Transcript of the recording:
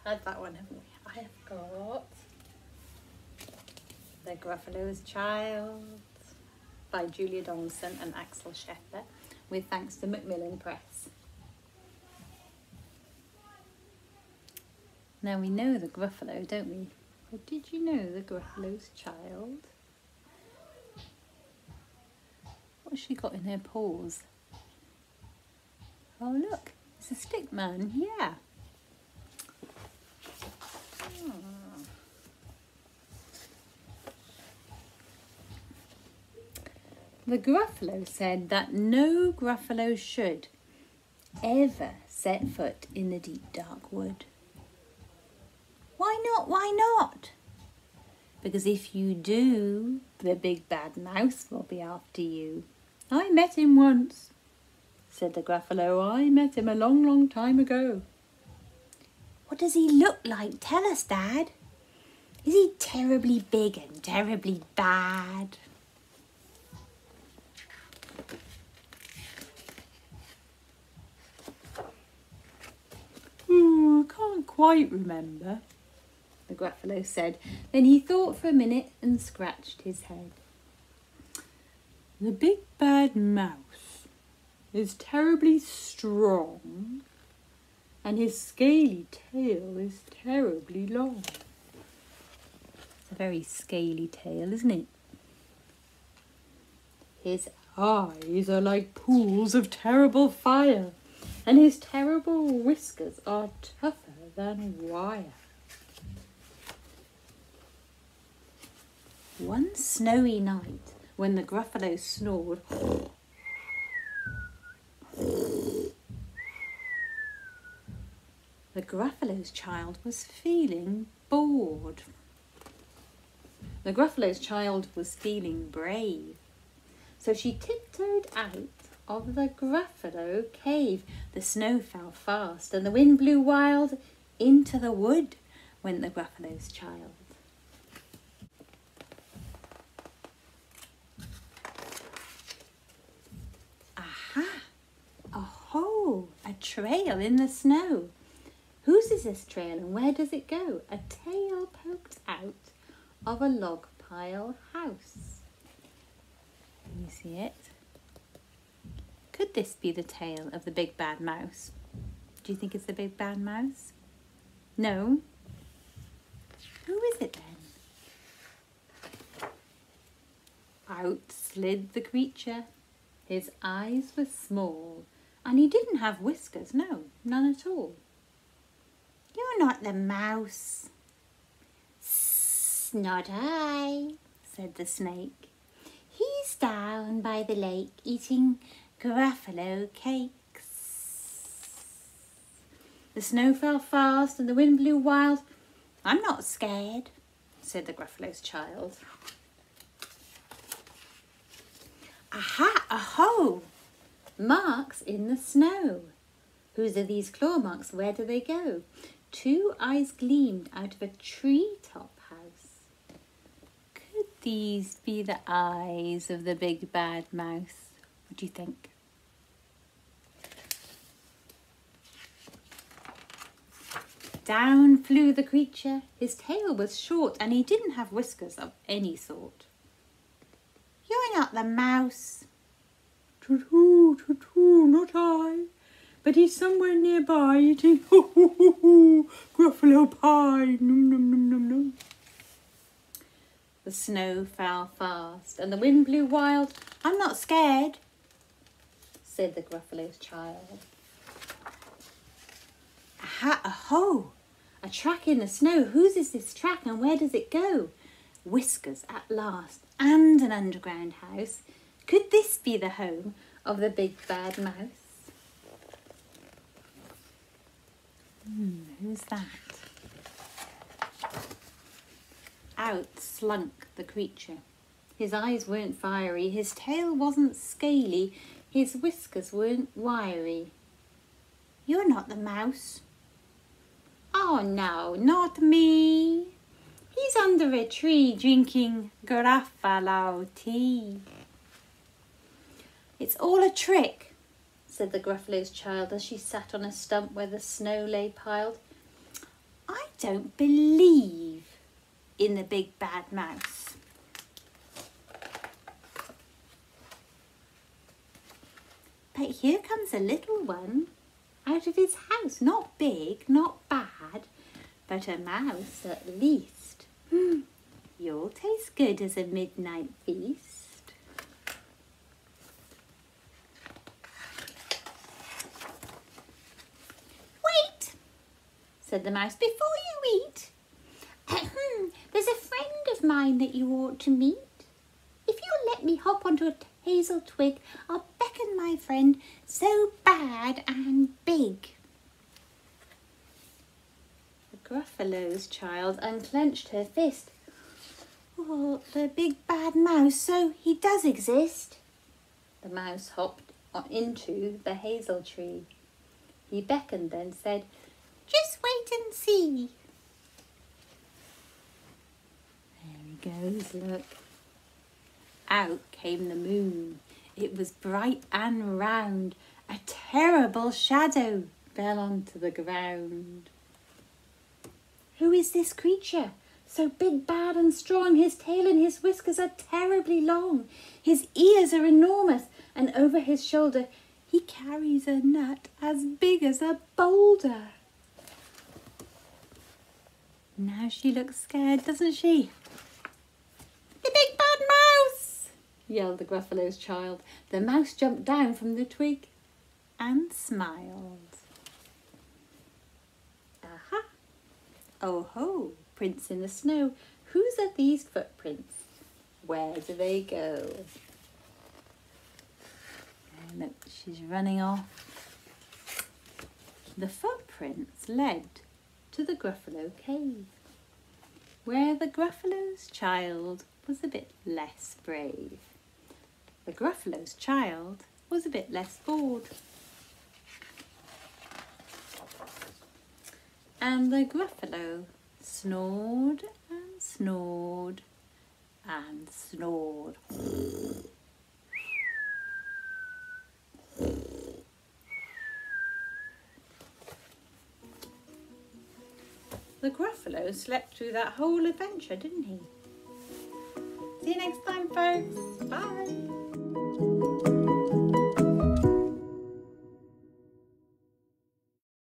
had that one, haven't we? I have got The Gruffalo's Child by Julia Donaldson and Axel Scheffler, with thanks to Macmillan Press. Now we know the Gruffalo, don't we? Or did you know the Gruffalo's Child? What's she got in her paws? Oh look, it's a stick man, yeah. The Gruffalo said that no Gruffalo should ever set foot in the deep dark wood. Why not? Why not? Because if you do, the big bad mouse will be after you. I met him once, said the Gruffalo. I met him a long, long time ago. What does he look like? Tell us, Dad. Is he terribly big and terribly bad? I can't quite remember, the Gruffalo said. Then he thought for a minute and scratched his head. The big bad mouse is terribly strong and his scaly tail is terribly long. It's a very scaly tail, isn't it? His eyes are like pools of terrible fire, and his terrible whiskers are tougher than wire. One snowy night, when the Gruffalo snored, the Gruffalo's child was feeling bored. The Gruffalo's child was feeling brave, so she tiptoed out of the Gruffalo cave. The snow fell fast and the wind blew wild. Into the wood went the Gruffalo's child. Aha! Oh, a trail in the snow. Whose is this trail and where does it go? A tail poked out of a log pile house. Can you see it? Could this be the tail of the big bad mouse? Do you think it's the big bad mouse? No? Who is it then? Out slid the creature. His eyes were small and he didn't have whiskers, no, none at all. You're not the mouse. Not I, said the snake. He's down by the lake eating Gruffalo cakes. The snow fell fast and the wind blew wild. I'm not scared, said the Gruffalo's child. Aha, aho! Marks in the snow. Whose are these claw marks? Where do they go? Two eyes gleamed out of a treetop house. Could these be the eyes of the big bad mouse? What do you think? Down flew the creature. His tail was short and he didn't have whiskers of any sort. You're not the mouse. Tut-hoo, tut-hoo, not I. But he's somewhere nearby eating Gruffalo pie. Num, num, num, num, num. The snow fell fast and the wind blew wild. I'm not scared, said the Gruffalo's child. Aha, aho! A track in the snow. Whose is this track and where does it go? Whiskers at last, and an underground house. Could this be the home of the big bad mouse? Who's that? Out slunk the creature. His eyes weren't fiery, his tail wasn't scaly, his whiskers weren't wiry. You're not the mouse. Oh no, not me. He's under a tree drinking Gruffalo tea. It's all a trick, said the Gruffalo's child as she sat on a stump where the snow lay piled. I don't believe in the big bad mouse. But here comes a little one out of his house. Not big, not bad, but a mouse at least. You'll taste good as a midnight feast. Wait, said the mouse, before you eat. There's a friend of mine that you ought to meet. If you'll let me hop onto a hazel twig, I'll beckon my friend so bad and big. The Gruffalo's child unclenched her fist. Oh, the big bad mouse, so he does exist. The mouse hopped into the hazel tree. He beckoned then said, just wait and see. There he goes, look. Out came the moon. It was bright and round. A terrible shadow fell onto the ground. Who is this creature? So big, bad and strong. His tail and his whiskers are terribly long. His ears are enormous, and over his shoulder he carries a nut as big as a boulder. Now she looks scared, doesn't she? The big bad mouse! Yelled the Gruffalo's child. The mouse jumped down from the twig and smiled. Aha! Oh ho, prints in the snow. Whose are these footprints? Where do they go? Oh, look, she's running off. The footprints led to the Gruffalo cave, where the Gruffalo's child was a bit less brave. The Gruffalo's child was a bit less bored. And the Gruffalo snored and snored and snored. The Gruffalo slept through that whole adventure, didn't he? See you next time, folks. Bye.